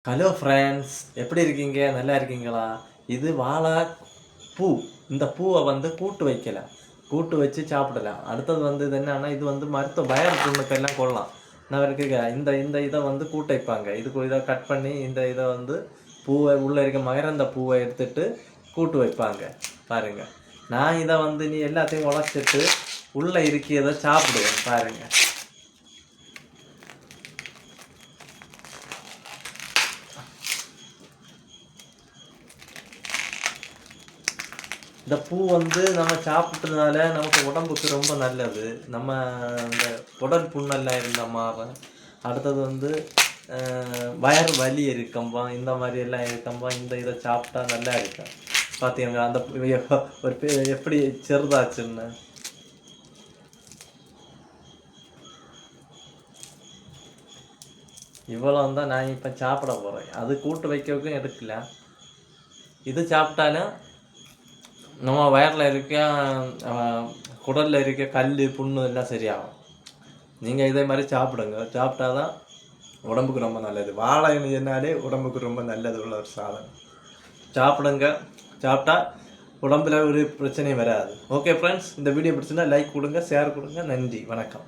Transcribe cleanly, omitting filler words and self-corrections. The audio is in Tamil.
ஹலோ ஃப்ரெண்ட்ஸ், எப்படி இருக்கீங்க? நல்லா இருக்கீங்களா? இது வாழை பூ. இந்த பூவை கூட்டு வைக்கலாம், கூட்டு வச்சு சாப்பிடலாம். அடுத்தது இது என்னன்னா, இது மருத்துவ வயர் புண்ணுக்கெல்லாம் கொள்ளலாம். நான் இருக்குங்க இந்த இந்த இதை கூட்டு வைப்பாங்க. இதுக்கு இதை கட் பண்ணி இந்த இதை பூவை உள்ளே இருக்க மகரந்த பூவை எடுத்துட்டு கூட்டு வைப்பாங்க பாருங்க. நான் இதை நீ எல்லாத்தையும் உழைச்சிட்டு உள்ளே இருக்கிறதை சாப்பிடுவேன் பாருங்க. இந்த பூ நம்ம சாப்பிட்டதுனால நமக்கு உடம்புக்கு ரொம்ப நல்லது. நம்ம இந்த உடல் புண்ணெல்லாம் இருந்த மாதிரி. அடுத்தது வயறு வலி இருக்கம்பா, இந்த மாதிரி எல்லாம் இருக்கம்பா இந்த இதை சாப்பிட்டா நல்லா இருக்கும். பார்த்தீங்களா அந்த ஒரு எப்படி செറുதாச்சுன்னு. இவ்வளோ தான் நான் இப்போ சாப்பிட போகிறேன். அது கூட்டு வைக்கிறதுக்கும் எடுக்கலாம். இது சாப்பிட்டாலும் நம்ம வயரில் இருக்க குடலில் இருக்க கல் புண்ணு எல்லாம் சரியாகும். நீங்கள் இதே மாதிரி சாப்பிடுங்க. சாப்பிட்டா தான் உடம்புக்கு ரொம்ப நல்லது. வாழை எண்ணாலே உடம்புக்கு ரொம்ப நல்லது உள்ள ஒரு சாதனம். சாப்பிடுங்க. சாப்பிட்டா உடம்புல ஒரு பிரச்சனையும் வராது. ஓகே ஃப்ரெண்ட்ஸ், இந்த வீடியோ பிடிச்சிருந்தா லைக் கொடுங்க, ஷேர் கொடுங்க. நன்றி, வணக்கம்.